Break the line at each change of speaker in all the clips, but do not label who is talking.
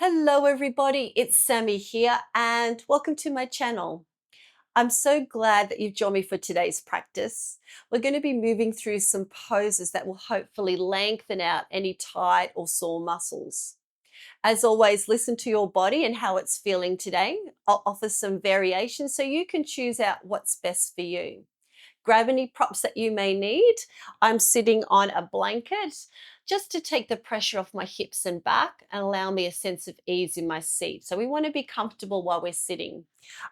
Hello everybody, it's Sammy here and welcome to my channel. I'm so glad that you've joined me for today's practice. We're going to be moving through some poses that will hopefully lengthen out any tight or sore muscles. As always, listen to your body and how it's feeling today. I'll offer some variations so you can choose out what's best for you. Grab any props that you may need. I'm sitting on a blanket just to take the pressure off my hips and back and allow me a sense of ease in my seat. So we want to be comfortable while we're sitting.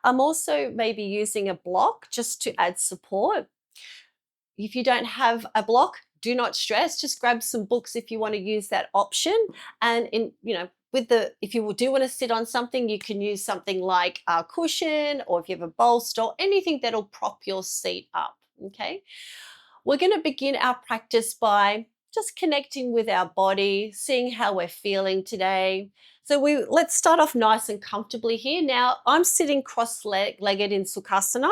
I'm also maybe using a block just to add support. If you don't have a block, do not stress. Just grab some books if you want to use that option. And if you do want to sit on something, you can use something like a cushion, or if you have a bolster or anything that'll prop your seat up. Okay. We're going to begin our practice by just connecting with our body, seeing how we're feeling today. So let's start off nice and comfortably here. Now, I'm sitting cross-legged in Sukhasana.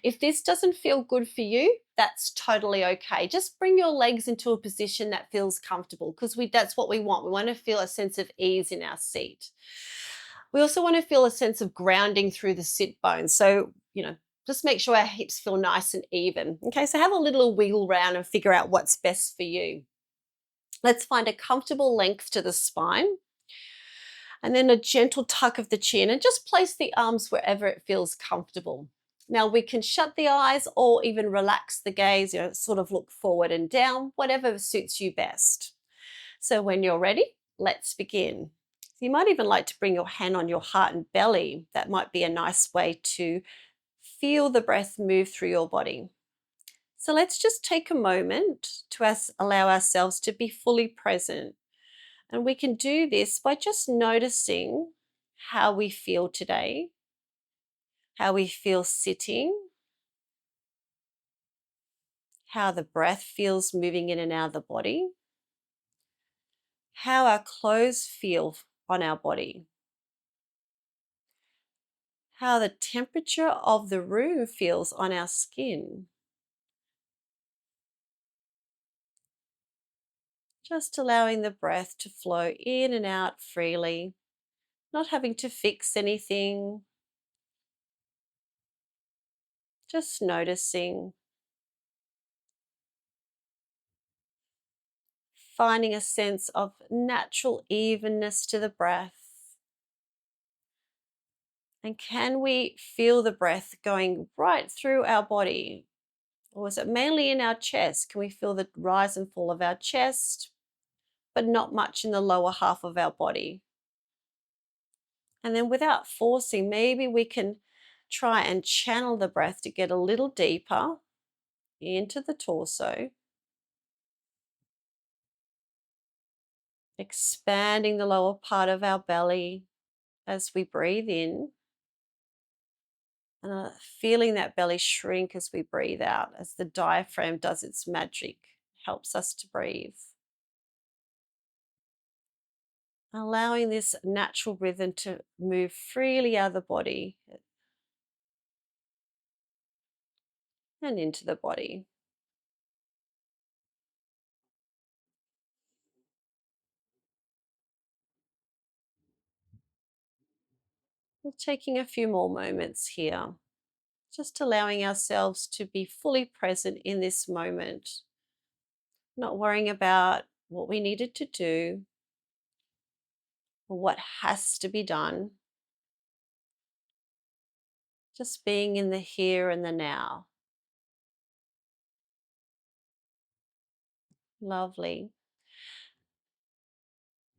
If this doesn't feel good for you, that's totally okay. Just bring your legs into a position that feels comfortable because that's what we want. We want to feel a sense of ease in our seat. We also want to feel a sense of grounding through the sit bones. So, just make sure our hips feel nice and even. Okay, so have a little wiggle round and figure out what's best for you. Let's find a comfortable length to the spine and then a gentle tuck of the chin, and just place the arms wherever it feels comfortable. Now we can shut the eyes or even relax the gaze, sort of look forward and down, whatever suits you best. So when you're ready, let's begin. You might even like to bring your hand on your heart and belly. That might be a nice way to feel the breath move through your body. So let's just take a moment to allow ourselves to be fully present. And we can do this by just noticing how we feel today, how we feel sitting, how the breath feels moving in and out of the body, how our clothes feel on our body, how the temperature of the room feels on our skin. Just allowing the breath to flow in and out freely, not having to fix anything, just noticing, finding a sense of natural evenness to the breath. And can we feel the breath going right through our body? Or is it mainly in our chest? Can we feel the rise and fall of our chest, but not much in the lower half of our body? And then without forcing, maybe we can try and channel the breath to get a little deeper into the torso, expanding the lower part of our belly as we breathe in, and feeling that belly shrink as we breathe out, as the diaphragm does its magic, helps us to breathe. Allowing this natural rhythm to move freely out of the body and into the body. We're taking a few more moments here, just allowing ourselves to be fully present in this moment, not worrying about what we needed to do or what has to be done, just being in the here and the now. Lovely.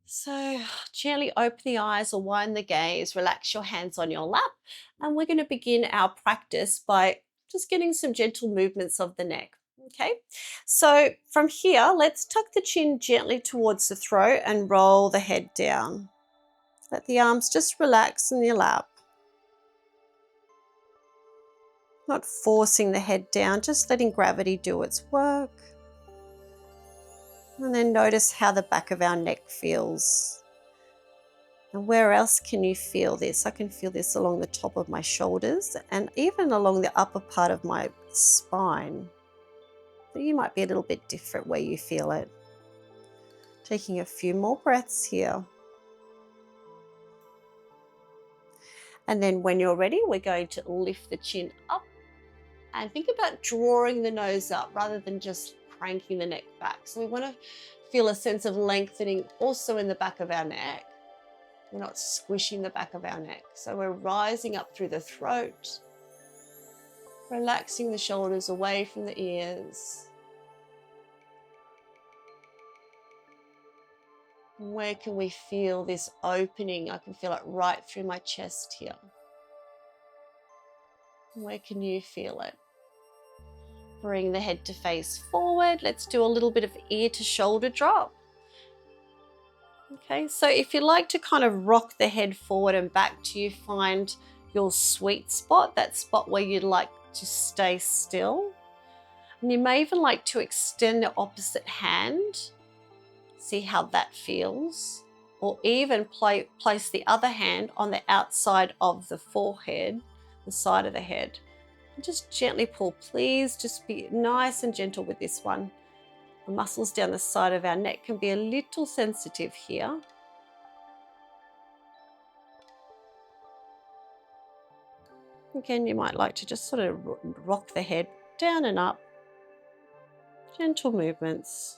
So gently open the eyes or wind the gaze, relax your hands on your lap, and we're going to begin our practice by just getting some gentle movements of the neck. Okay, so from here, let's tuck the chin gently towards the throat and roll the head down. Let the arms just relax in your lap. Not forcing the head down, just letting gravity do its work. And then notice how the back of our neck feels. And where else can you feel this? I can feel this along the top of my shoulders and even along the upper part of my spine. But you might be a little bit different where you feel it. Taking a few more breaths here. And then when you're ready, we're going to lift the chin up and think about drawing the nose up rather than just cranking the neck back. So we want to feel a sense of lengthening also in the back of our neck. We're not squishing the back of our neck. So we're rising up through the throat, relaxing the shoulders away from the ears. Where can we feel this opening? I can feel it right through my chest here. Where can you feel it? Bring the head to face forward. Let's do a little bit of ear to shoulder drop. Okay, so if you like to kind of rock the head forward and back till you find your sweet spot, that spot where you'd like to stay still. And you may even like to extend the opposite hand. See how that feels. Or even place the other hand on the outside of the forehead, the side of the head. And just gently pull. Please just be nice and gentle with this one. The muscles down the side of our neck can be a little sensitive here. Again, you might like to just sort of rock the head down and up. Gentle movements.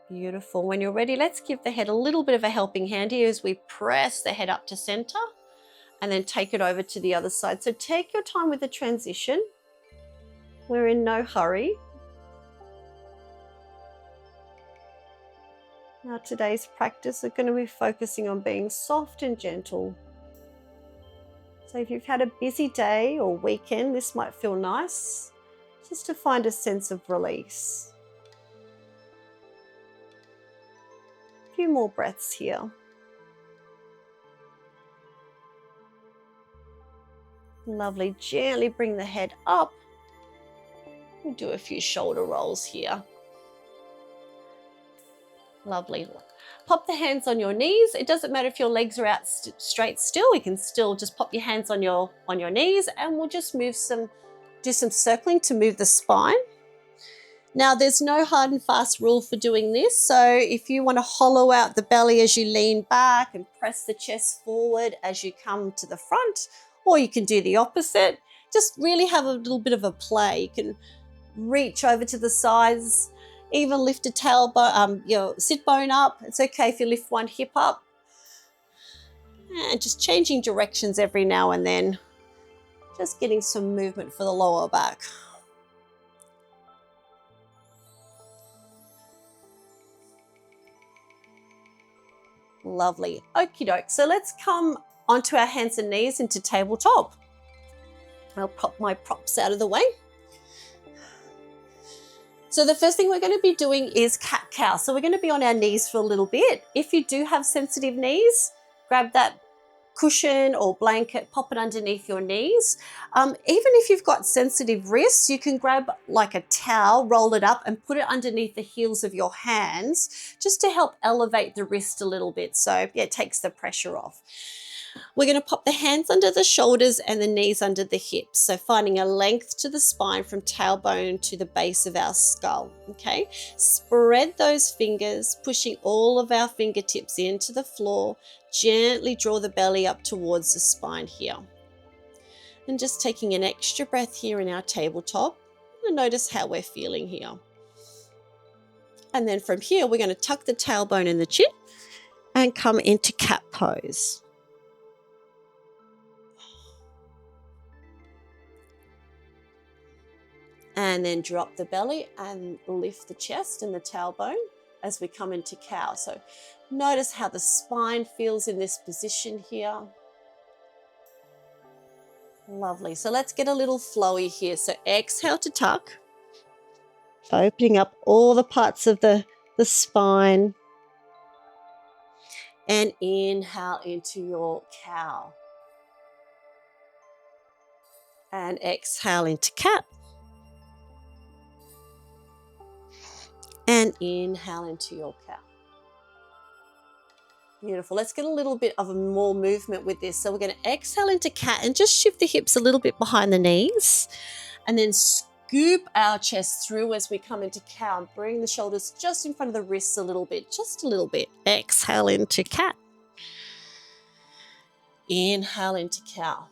Beautiful. When you're ready, let's give the head a little bit of a helping hand here as we press the head up to center and then take it over to the other side. So take your time with the transition. We're in no hurry. Now today's practice is going to be focusing on being soft and gentle. So if you've had a busy day or weekend, this might feel nice, just to find a sense of release. A few more breaths here. Lovely. Gently bring the head up. We'll do a few shoulder rolls here. Lovely. Pop the hands on your knees. It doesn't matter if your legs are out straight still. You can still just pop your hands on your knees, and we'll just do some circling to move the spine. Now, there's no hard and fast rule for doing this. So if you want to hollow out the belly as you lean back and press the chest forward as you come to the front, or you can do the opposite, just really have a little bit of a play. You can reach over to the sides, even lift a tailbone, your sit bone up. It's okay if you lift one hip up. And just changing directions every now and then. Just getting some movement for the lower back. Lovely. Okie doke. So let's come onto our hands and knees into tabletop. I'll pop my props out of the way. So the first thing we're going to be doing is cat-cow. So we're going to be on our knees for a little bit. If you do have sensitive knees, grab that cushion or blanket, pop it underneath your knees. Even if you've got sensitive wrists, you can grab like a towel, roll it up and put it underneath the heels of your hands just to help elevate the wrist a little bit. So yeah, it takes the pressure off. We're going to pop the hands under the shoulders and the knees under the hips. So finding a length to the spine from tailbone to the base of our skull, okay? Spread those fingers, pushing all of our fingertips into the floor. Gently draw the belly up towards the spine here. And just taking an extra breath here in our tabletop. And notice how we're feeling here. And then from here, we're going to tuck the tailbone and the chin and come into cat pose. And then drop the belly and lift the chest and the tailbone as we come into cow. So notice how the spine feels in this position here. Lovely. So let's get a little flowy here. So exhale to tuck. Opening up all the parts of the spine. And inhale into your cow. And exhale into cat. And inhale into your cow. Beautiful. Let's get a little bit of a more movement with this. So we're going to exhale into cat and just shift the hips a little bit behind the knees. And then scoop our chest through as we come into cow and bring the shoulders just in front of the wrists a little bit, just a little bit. Exhale into cat. Inhale into cow.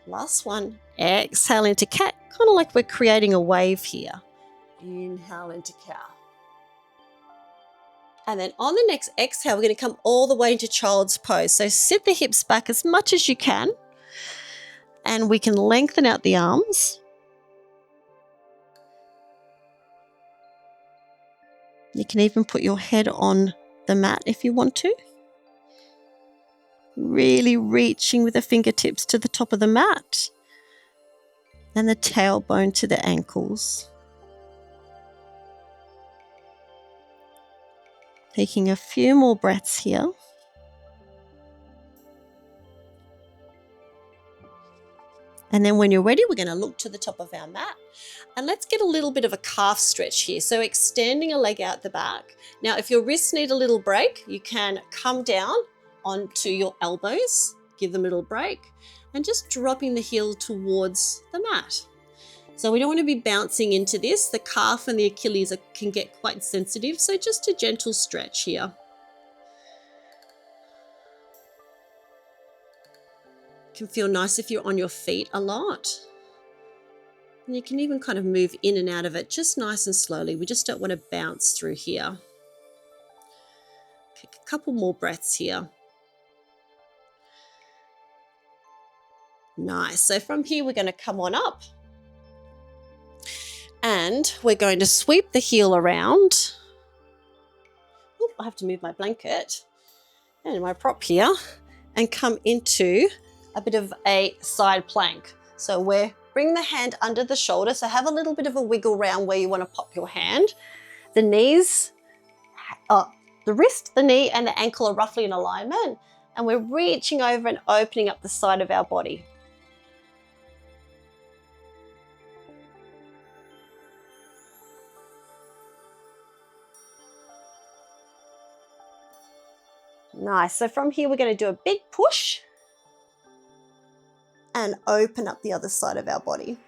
Last one. Exhale into cat, kind of like we're creating a wave here. Inhale into cow. And then on the next exhale, we're going to come all the way into child's pose. So sit the hips back as much as you can. And we can lengthen out the arms. You can even put your head on the mat if you want to. Really reaching with the fingertips to the top of the mat. And the tailbone to the ankles. Taking a few more breaths here. And then when you're ready, we're going to look to the top of our mat. And let's get a little bit of a calf stretch here. So extending a leg out the back. Now, if your wrists need a little break, you can come down onto your elbows, give them a little break, and just dropping the heel towards the mat. So we don't want to be bouncing into this. The calf and the Achilles can get quite sensitive. So just a gentle stretch here. Can feel nice if you're on your feet a lot. And you can even kind of move in and out of it just nice and slowly. We just don't want to bounce through here. Take a couple more breaths here. Nice. So from here, we're going to come on up. And we're going to sweep the heel around. Oop, I have to move my blanket and my prop here and come into a bit of a side plank. So we're bring the hand under the shoulder. So have a little bit of a wiggle round where you want to pop your hand. The knees, the wrist, the knee, and the ankle are roughly in alignment. And we're reaching over and opening up the side of our body. Nice. So from here, we're going to do a big push and open up the other side of our body.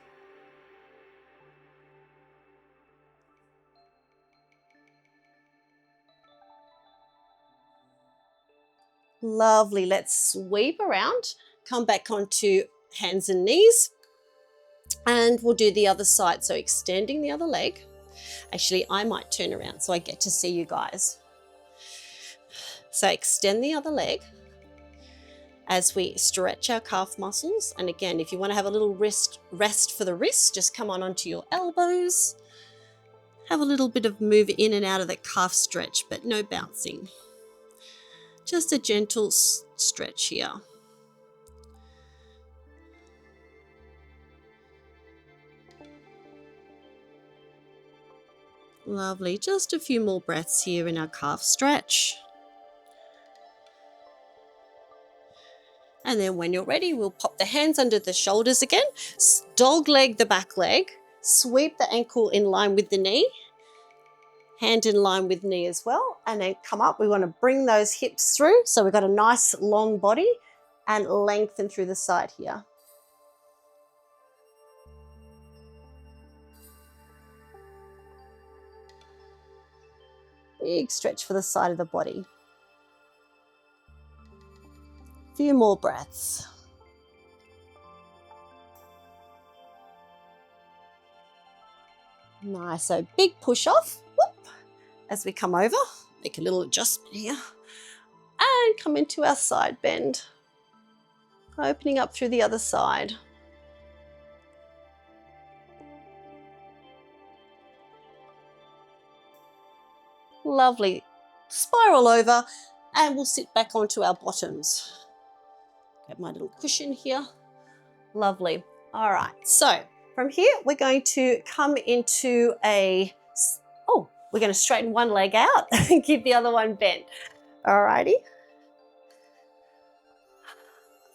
Lovely. Let's sweep around, come back onto hands and knees, and we'll do the other side. So extending the other leg. Actually, I might turn around so I get to see you guys. So extend the other leg as we stretch our calf muscles. And again, if you want to have a little rest for the wrist, just come onto your elbows. Have a little bit of move in and out of that calf stretch, but no bouncing. Just a gentle stretch here. Lovely. Just a few more breaths here in our calf stretch. And then when you're ready, we'll pop the hands under the shoulders again. Dog leg the back leg. Sweep the ankle in line with the knee. Hand in line with knee as well. And then come up. We want to bring those hips through. So we've got a nice long body and lengthen through the side here. Big stretch for the side of the body. Few more breaths. Nice, so big push off. Whoop. As we come over, make a little adjustment here and come into our side bend. Opening up through the other side. Lovely. Spiral over and we'll sit back onto our bottoms. Get my little cushion here. Lovely. All right, so from here, we're going to come into we're going to straighten one leg out and keep the other one bent. All righty.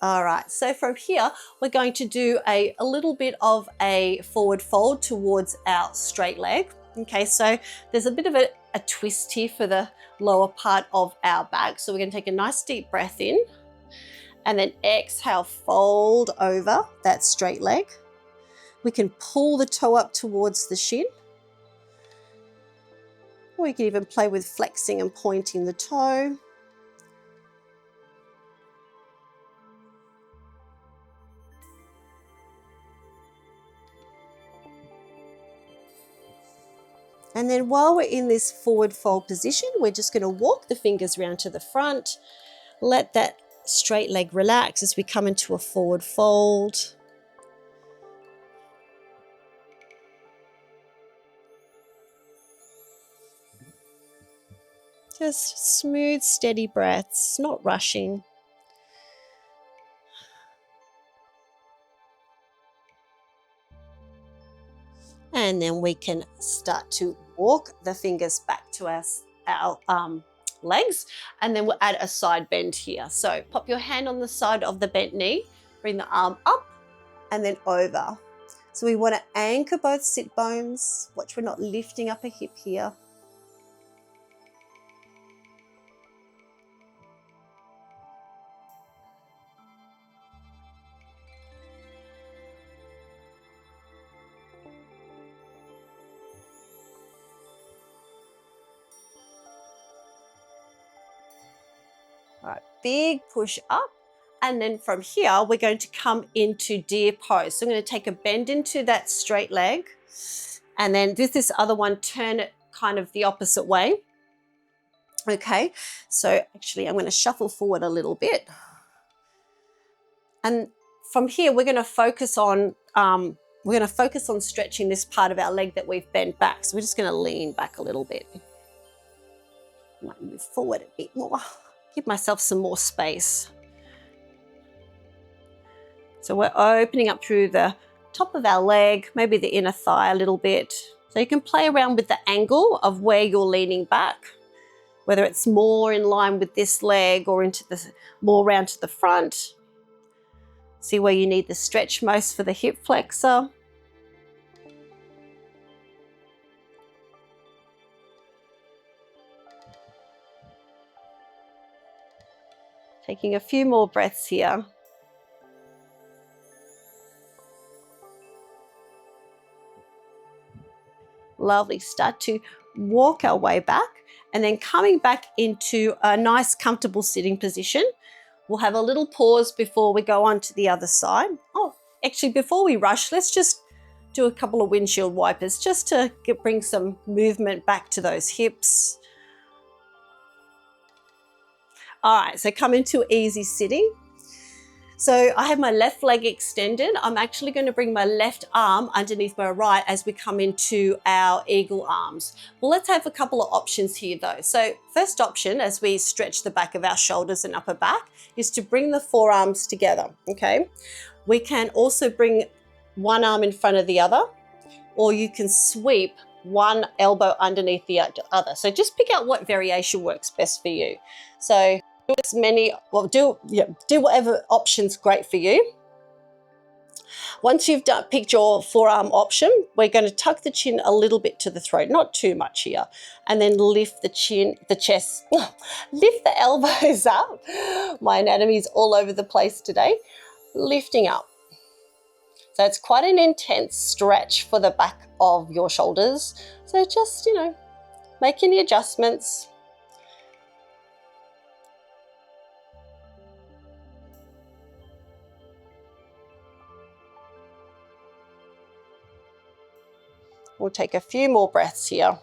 All right, so from here, we're going to do a little bit of a forward fold towards our straight leg. Okay, so there's a bit of a twist here for the lower part of our back. So we're going to take a nice deep breath in. And then exhale, fold over that straight leg. We can pull the toe up towards the shin. Or you can even play with flexing and pointing the toe. And then while we're in this forward fold position, we're just going to walk the fingers round to the front. Let that straight leg relax as we come into a forward fold. Just smooth, steady breaths, not rushing. And then we can start to walk the fingers back to our legs, and then we'll add a side bend here. So pop your hand on the side of the bent knee, bring the arm up and then over. So we want to anchor both sit bones. Watch we're not lifting up a hip here. All right, big push up. And then from here, we're going to come into deer pose. So I'm going to take a bend into that straight leg. And then this other one, turn it kind of the opposite way. Okay, so actually I'm going to shuffle forward a little bit. And from here, we're going to focus on stretching this part of our leg that we've bent back. So we're just going to lean back a little bit. Might move forward a bit more. Give myself some more space. So we're opening up through the top of our leg, maybe the inner thigh a little bit. So you can play around with the angle of where you're leaning back, whether it's more in line with this leg or more round to the front. See where you need the stretch most for the hip flexor. Taking a few more breaths here. Lovely. Start to walk our way back and then coming back into a nice comfortable sitting position. We'll have a little pause before we go on to the other side. Oh, actually before we rush, let's just do a couple of windshield wipers just to bring some movement back to those hips. All right, so come into easy sitting. So I have my left leg extended. I'm actually going to bring my left arm underneath my right as we come into our eagle arms. Well, let's have a couple of options here though. So first option, as we stretch the back of our shoulders and upper back, is to bring the forearms together, okay? We can also bring one arm in front of the other, or you can sweep one elbow underneath the other. So just pick out what variation works best for you. So do as many, well, do whatever option's great for you. Once you've picked your forearm option, we're going to tuck the chin a little bit to the throat, not too much here, and then lift the chest, lift the elbows up. My anatomy is all over the place today. Lifting up. So it's quite an intense stretch for the back of your shoulders. So just, make any adjustments. We'll take a few more breaths here.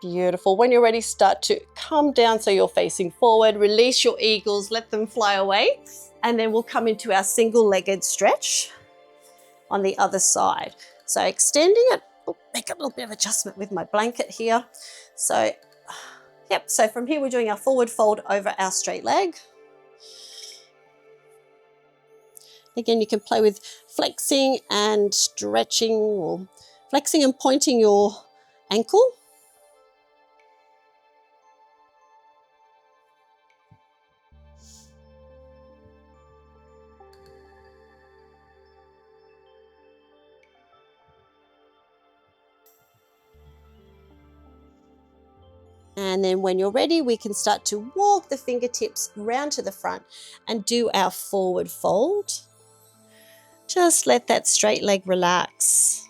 Beautiful. When you're ready, start to come down so you're facing forward. Release your eagles, let them fly away. And then we'll come into our single-legged stretch on the other side. So extending it, make a little bit of adjustment with my blanket here. So, so from here we're doing our forward fold over our straight leg. Again, you can play with flexing and stretching, or flexing and pointing your ankle. And then when you're ready, we can start to walk the fingertips round to the front and do our forward fold. Just let that straight leg relax.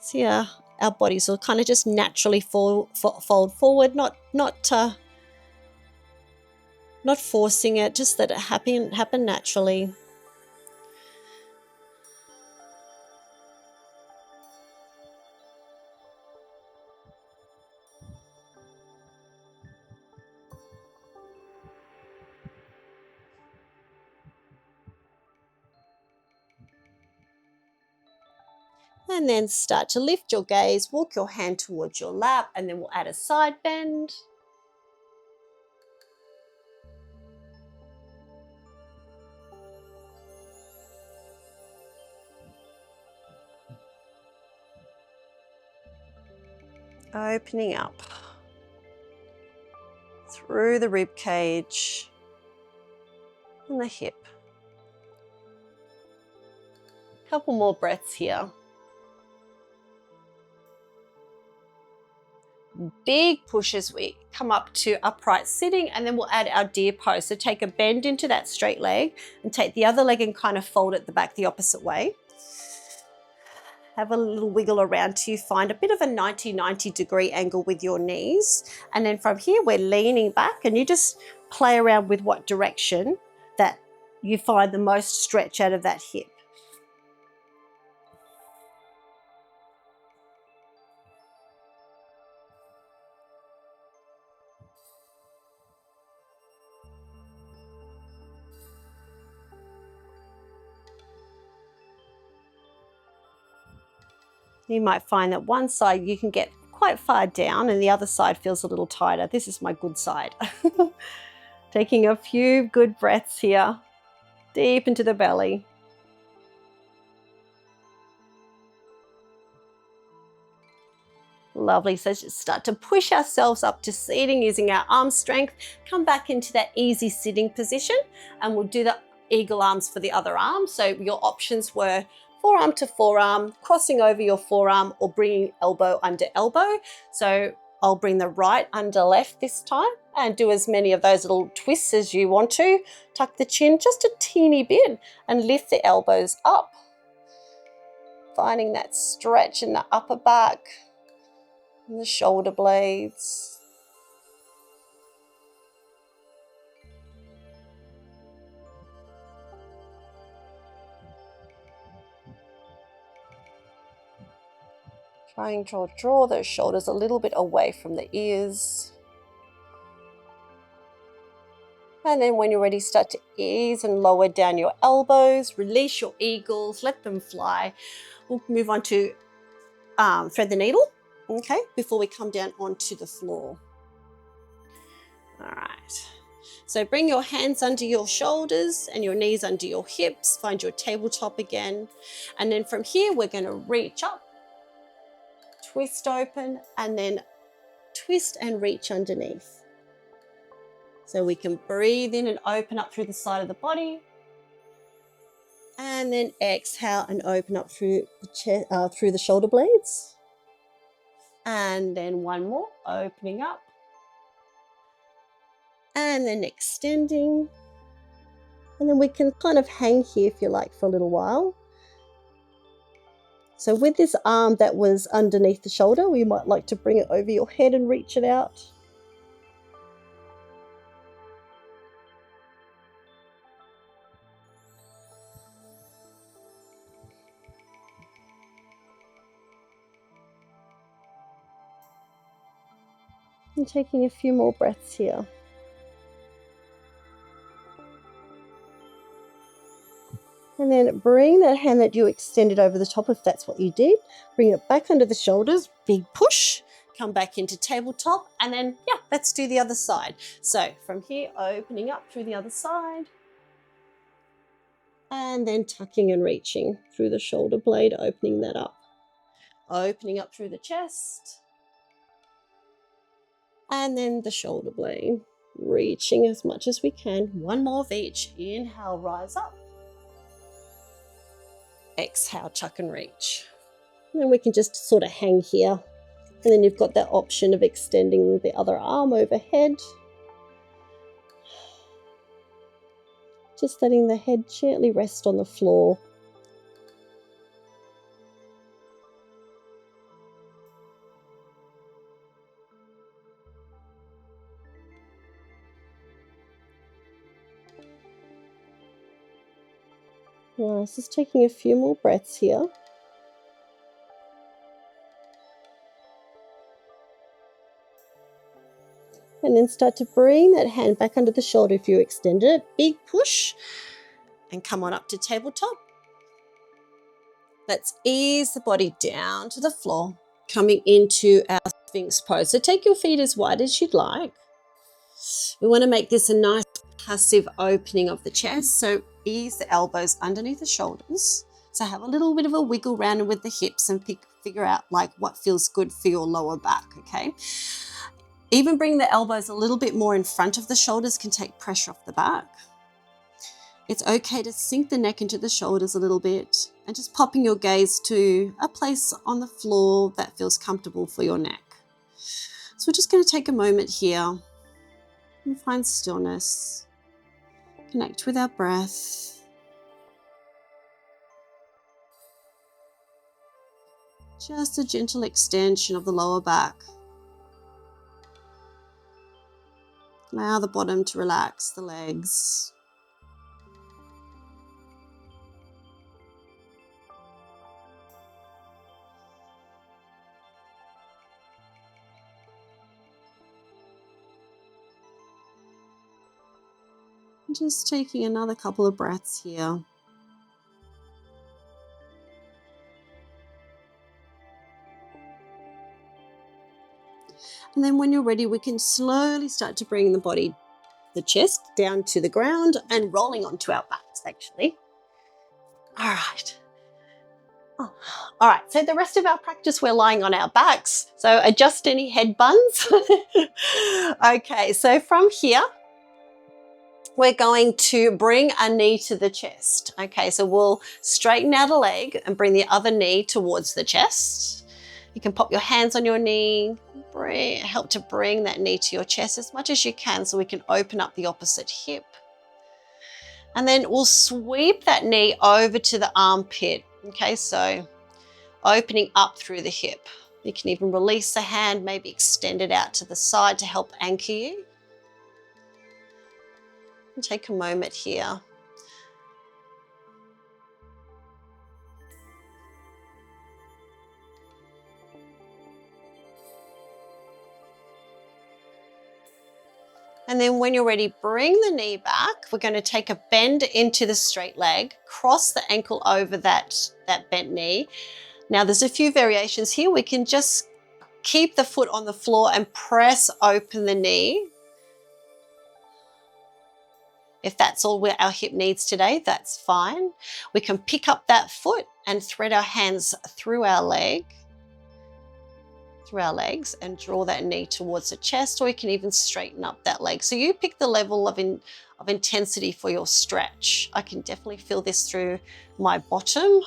See, our bodies will kind of just naturally fold forward, not forcing it, just let it happen naturally. And then start to lift your gaze, walk your hand towards your lap, and then we'll add a side bend. Opening up through the rib cage and the hip. Couple more breaths here. Big push as we come up to upright sitting, and then we'll add our deer pose. So take a bend into that straight leg and take the other leg and kind of fold it the back the opposite way. Have a little wiggle around till you find a bit of a 90 degree angle with your knees. And then from here, we're leaning back, and you just play around with what direction that you find the most stretch out of that hip. You might find that one side you can get quite far down and the other side feels a little tighter. This is my good side. Taking a few good breaths here, deep into the belly. Lovely. So just start to push ourselves up to seating using our arm strength. Come back into that easy sitting position, and we'll do the eagle arms for the other arm. So your options were forearm to forearm, crossing over your forearm, or bringing elbow under elbow. So I'll bring the right under left this time and do as many of those little twists as you want to. Tuck the chin just a teeny bit and lift the elbows up. Finding that stretch in the upper back and the shoulder blades. Trying to draw those shoulders a little bit away from the ears. And then when you're ready, start to ease and lower down your elbows, release your eagles, let them fly. We'll move on to thread the needle, okay, before we come down onto the floor. All right. So bring your hands under your shoulders and your knees under your hips. Find your tabletop again. And then from here, we're going to reach up, twist open, and then twist and reach underneath. So we can breathe in and open up through the side of the body. And then exhale and open up through the chest, through the shoulder blades. And then one more, opening up. And then extending. And then we can kind of hang here if you like for a little while. So with this arm that was underneath the shoulder, we might like to bring it over your head and reach it out. And taking a few more breaths here. And then bring that hand that you extended over the top, if that's what you did, bring it back under the shoulders, big push, come back into tabletop, and then, yeah, let's do the other side. So from here, opening up through the other side, and then tucking and reaching through the shoulder blade, opening that up. Opening up through the chest, and then the shoulder blade, reaching as much as we can. One more of each. Inhale, rise up. Exhale, tuck and reach. And then we can just sort of hang here. And then you've got that option of extending the other arm overhead. Just letting the head gently rest on the floor. Nice, just taking a few more breaths here. And then start to bring that hand back under the shoulder if you extended it. Big push. And come on up to tabletop. Let's ease the body down to the floor, coming into our Sphinx pose. So take your feet as wide as you'd like. We want to make this a nice passive opening of the chest. So ease the elbows underneath the shoulders. So have a little bit of a wiggle around with the hips and figure out like what feels good for your lower back, okay? Even bring the elbows a little bit more in front of the shoulders can take pressure off the back. It's okay to sink the neck into the shoulders a little bit and just popping your gaze to a place on the floor that feels comfortable for your neck. So we're just going to take a moment here and find stillness. Connect with our breath. Just a gentle extension of the lower back. Allow the bottom to relax, the legs. Just taking another couple of breaths here. And then when you're ready, we can slowly start to bring the body, the chest down to the ground and rolling onto our backs, actually. All right. Oh, all right, so the rest of our practice, we're lying on our backs. So adjust any head buns. Okay, so from here, we're going to bring a knee to the chest. Okay, so we'll straighten out a leg and bring the other knee towards the chest. You can pop your hands on your knee, help to bring that knee to your chest as much as you can so we can open up the opposite hip. And then we'll sweep that knee over to the armpit. Okay, so opening up through the hip. You can even release the hand, maybe extend it out to the side to help anchor you. And take a moment here. And then when you're ready, bring the knee back. We're going to take a bend into the straight leg, cross the ankle over that bent knee. Now there's a few variations here. We can just keep the foot on the floor and press open the knee. If that's all our hip needs today, that's fine. We can pick up that foot and thread our hands through our legs and draw that knee towards the chest, or you can even straighten up that leg. So you pick the level of intensity for your stretch. I can definitely feel this through my bottom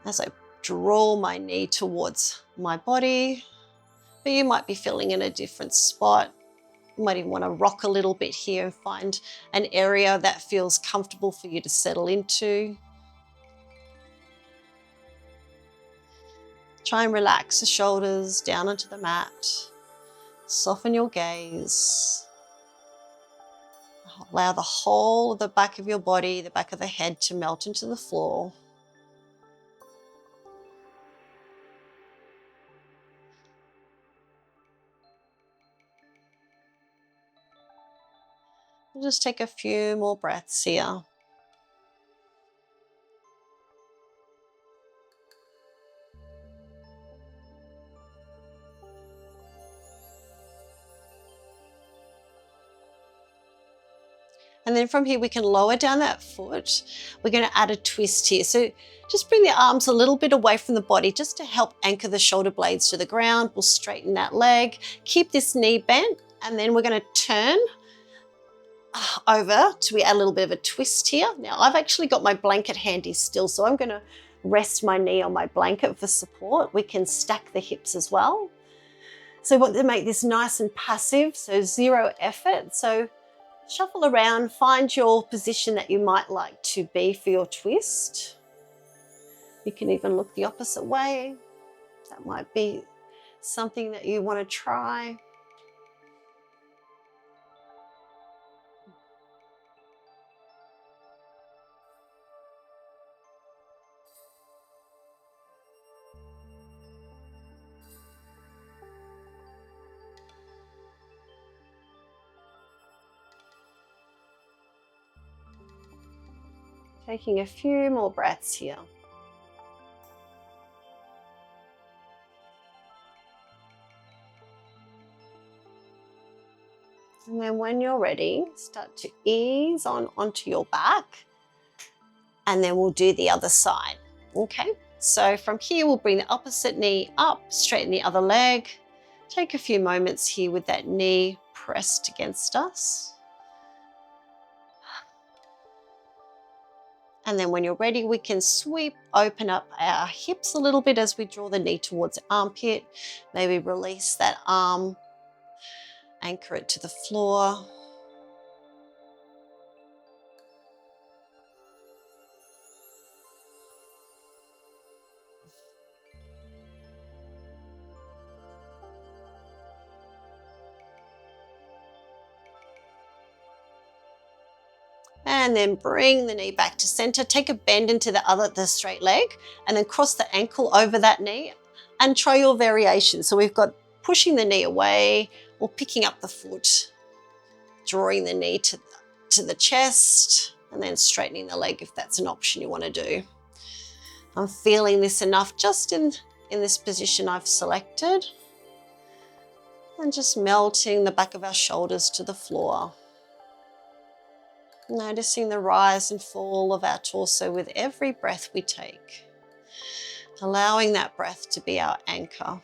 as I draw my knee towards my body, but you might be feeling in a different spot. You might even want to rock a little bit here and find an area that feels comfortable for you to settle into. Try and relax the shoulders down onto the mat. Soften your gaze. Allow the whole of the back of your body, the back of the head to melt into the floor. We'll just take a few more breaths here. And then from here, we can lower down that foot. We're going to add a twist here. So just bring the arms a little bit away from the body just to help anchor the shoulder blades to the ground. We'll straighten that leg, keep this knee bent, and then we're going to turn over to we add a little bit of a twist here. Now I've actually got my blanket handy still, so I'm going to rest my knee on my blanket for support. We can stack the hips as well. So we want to make this nice and passive, so zero effort. So shuffle around, find your position that you might like to be for your twist. You can even look the opposite way. That might be something that you want to try. Taking a few more breaths here. And then when you're ready, start to ease on onto your back. And then we'll do the other side. Okay, so from here, we'll bring the opposite knee up, straighten the other leg. Take a few moments here with that knee pressed against us. And then when you're ready, we can sweep, open up our hips a little bit as we draw the knee towards the armpit. Maybe release that arm, anchor it to the floor. And then bring the knee back to center. Take a bend into the straight leg, and then cross the ankle over that knee and try your variation. So we've got pushing the knee away or picking up the foot, drawing the knee to the chest, and then straightening the leg if that's an option you want to do. I'm feeling this enough just in this position I've selected. And just melting the back of our shoulders to the floor. Noticing the rise and fall of our torso with every breath we take. Allowing that breath to be our anchor.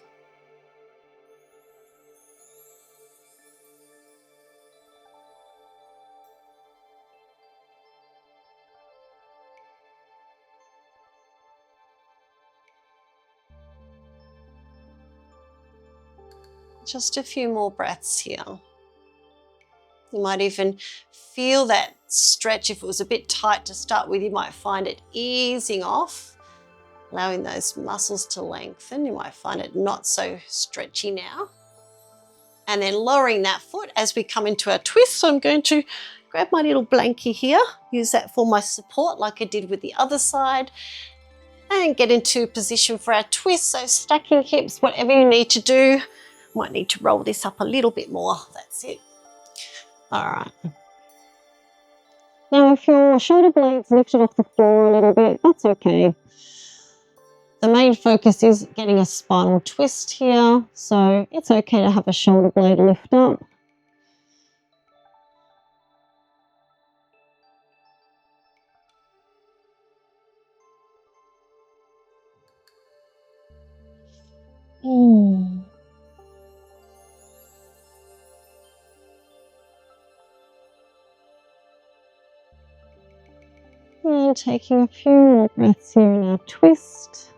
Just a few more breaths here. You might even feel that stretch. If it was a bit tight to start with, you might find it easing off, allowing those muscles to lengthen. You might find it not so stretchy now. And then lowering that foot as we come into our twist. So I'm going to grab my little blankie here, use that for my support like I did with the other side, and get into position for our twist. So stacking hips, whatever you need to do. Might need to roll this up a little bit more. That's it. All right. Now, if your shoulder blades lifted off the floor a little bit, that's okay. The main focus is getting a spinal twist here, so it's okay to have a shoulder blade lift up. And taking a few more breaths here in our twist.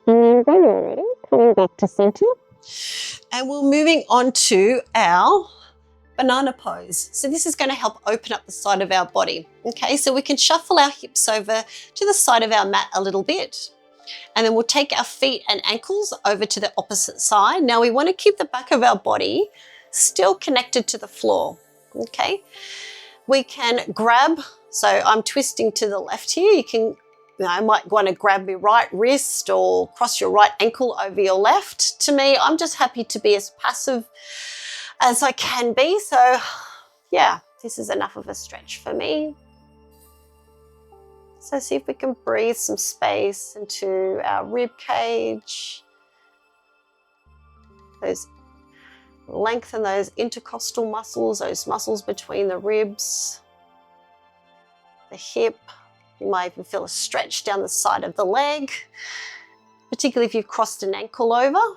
And then when you're ready, coming back to center. And we're moving on to our banana pose. So this is going to help open up the side of our body. Okay, so we can shuffle our hips over to the side of our mat a little bit. And then we'll take our feet and ankles over to the opposite side. Now we want to keep the back of our body still connected to the floor. Okay, we can grab, so I'm twisting to the left here. You might want to grab your right wrist or cross your right ankle over your left. To me, I'm just happy to be as passive as I can be. So yeah, this is enough of a stretch for me. So see if we can breathe some space into our rib cage. Lengthen those intercostal muscles, those muscles between the ribs, the hip. You might even feel a stretch down the side of the leg, particularly if you've crossed an ankle over.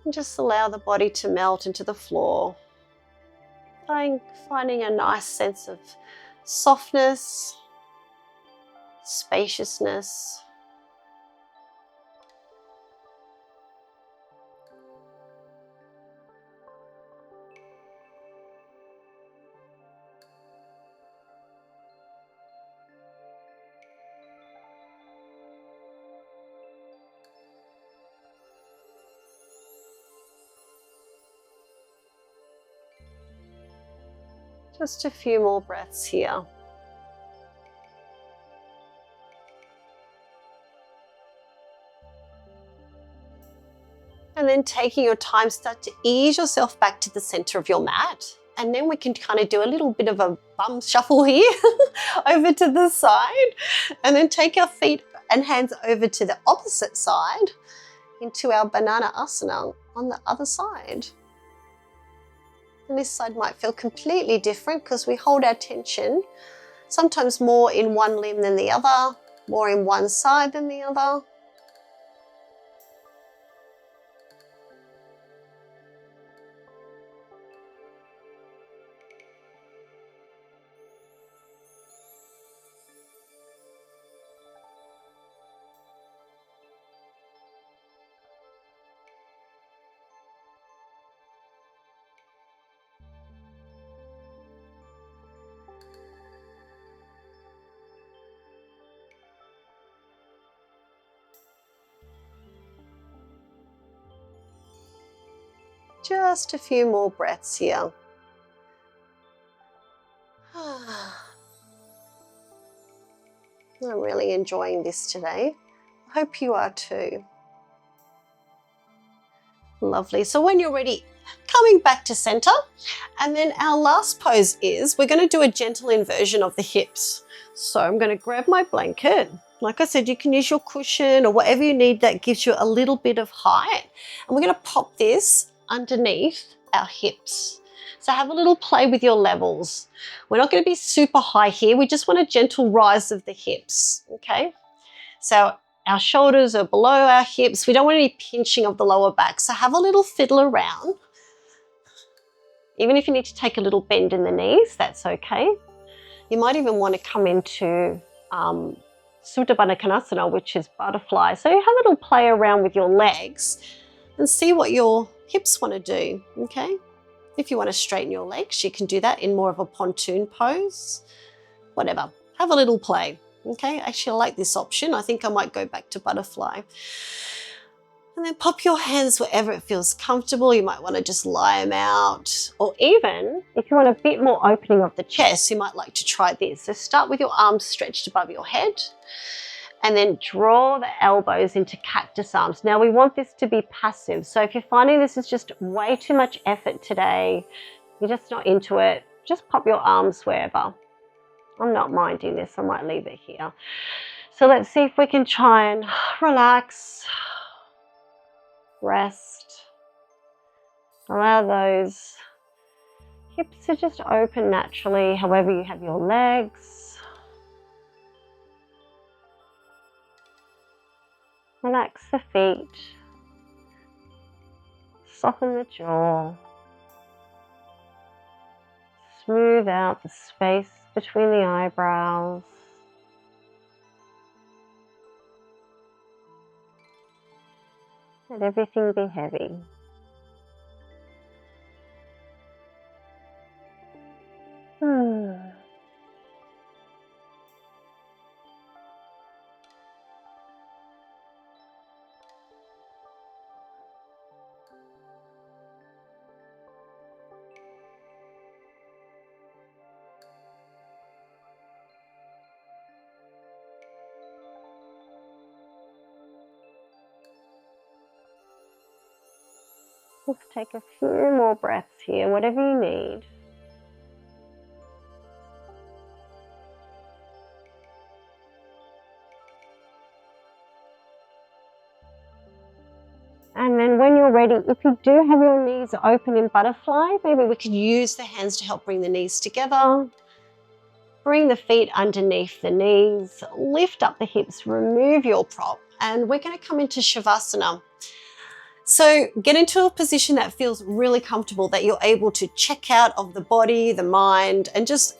And just allow the body to melt into the floor. Finding a nice sense of softness, spaciousness. Just a few more breaths here. And then taking your time, start to ease yourself back to the center of your mat And then we can kind of do a little bit of a bum shuffle here over to the side, and then take our feet and hands over to the opposite side into our banana asana on the other side. And this side might feel completely different because we hold our tension sometimes more in one limb than the other, more in one side than the other. Just a few more breaths here. I'm really enjoying this today. I hope you are too. Lovely. So when you're ready, coming back to center, and then our last pose is we're going to do a gentle inversion of the hips. So I'm going to grab my blanket. Like I said, you can use your cushion or whatever you need that gives you a little bit of height. And we're going to pop this underneath our hips. So have a little play with your levels. We're not going to be super high here. We just want a gentle rise of the hips, okay? So our shoulders are below our hips. We don't want any pinching of the lower back. So have a little fiddle around. Even if you need to take a little bend in the knees, that's okay. You might even want to come into Supta Baddha Konasana, which is butterfly. So have a little play around with your legs and see what your hips want to do, okay? If you want to straighten your legs, you can do that in more of a pontoon pose. Whatever, have a little play, okay? Actually, I like this option. I think I might go back to butterfly. And then pop your hands wherever it feels comfortable. You might want to just lie them out. Or even, if you want a bit more opening of the chest, you might like to try this. So start with your arms stretched above your head. And then draw the elbows into cactus arms. Now we want this to be passive. So if you're finding this is just way too much effort today, you're just not into it, just pop your arms wherever. I'm not minding this, I might leave it here. So let's see if we can try and relax, rest. Allow those hips to just open naturally, however you have your legs. Relax the feet, soften the jaw, smooth out the space between the eyebrows. Let everything be heavy. Let's take a few more breaths here, whatever you need. And then when you're ready, if you do have your knees open in butterfly, maybe we could use the hands to help bring the knees together. Bring the feet underneath the knees, lift up the hips, remove your prop, and we're going to come into Savasana. So get into a position that feels really comfortable, that you're able to check out of the body, the mind, and just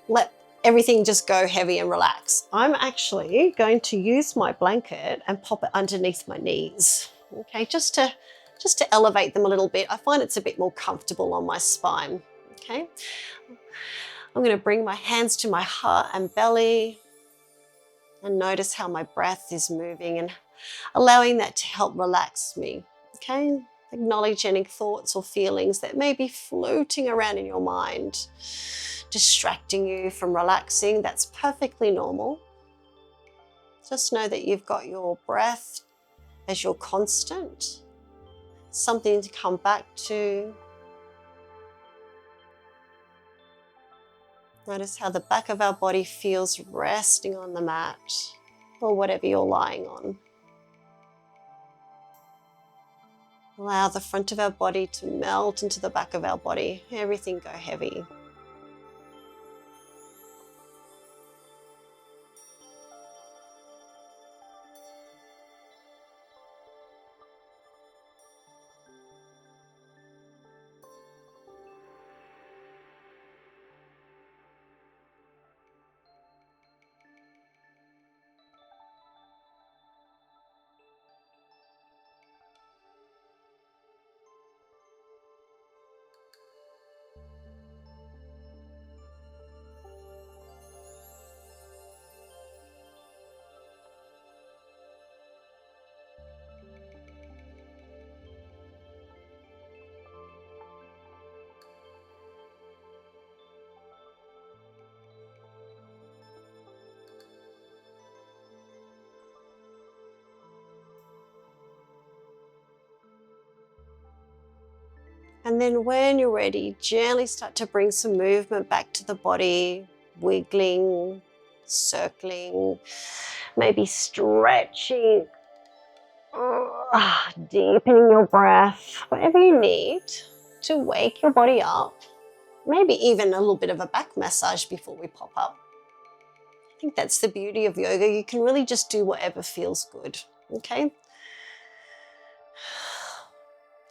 let everything just go heavy and relax. I'm actually going to use my blanket and pop it underneath my knees, okay, just to elevate them a little bit. I find it's a bit more comfortable on my spine, okay. I'm going to bring my hands to my heart and belly and notice how my breath is moving and allowing that to help relax me, okay? Acknowledge any thoughts or feelings that may be floating around in your mind, distracting you from relaxing. That's perfectly normal. Just know that you've got your breath as your constant, something to come back to. Notice how the back of our body feels resting on the mat or whatever you're lying on. Allow the front of our body to melt into the back of our body. Everything go heavy. And then when you're ready, gently start to bring some movement back to the body, wiggling, circling, maybe stretching, deepening your breath, whatever you need to wake your body up. Maybe even a little bit of a back massage before we pop up. I think that's the beauty of yoga. You can really just do whatever feels good, okay?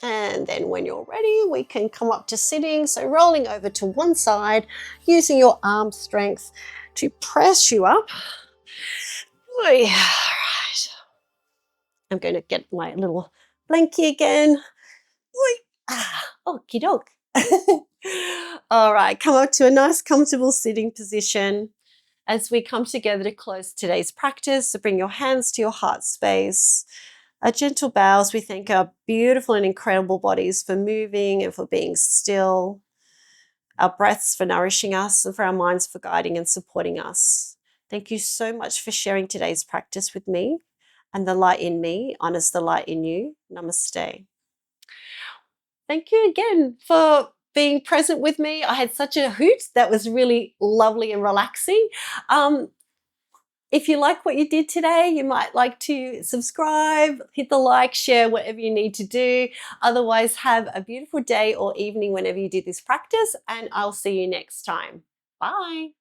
And then when you're ready, we can come up to sitting. So rolling over to one side, using your arm strength to press you up. All right. I'm going to get my little blankie again. Okie doke. All right, come up to a nice comfortable sitting position. As we come together to close today's practice, so bring your hands to your heart space. A gentle bow as we thank our beautiful and incredible bodies for moving and for being still, our breaths for nourishing us, and for our minds for guiding and supporting us. Thank you so much for sharing today's practice with me, and the light in me honors the light in you. Namaste. Thank you again for being present with me. I had such a hoot. That was really lovely and relaxing. If you like what you did today, you might like to subscribe, hit the like, share, whatever you need to do. Otherwise, have a beautiful day or evening whenever you do this practice, and I'll see you next time. Bye.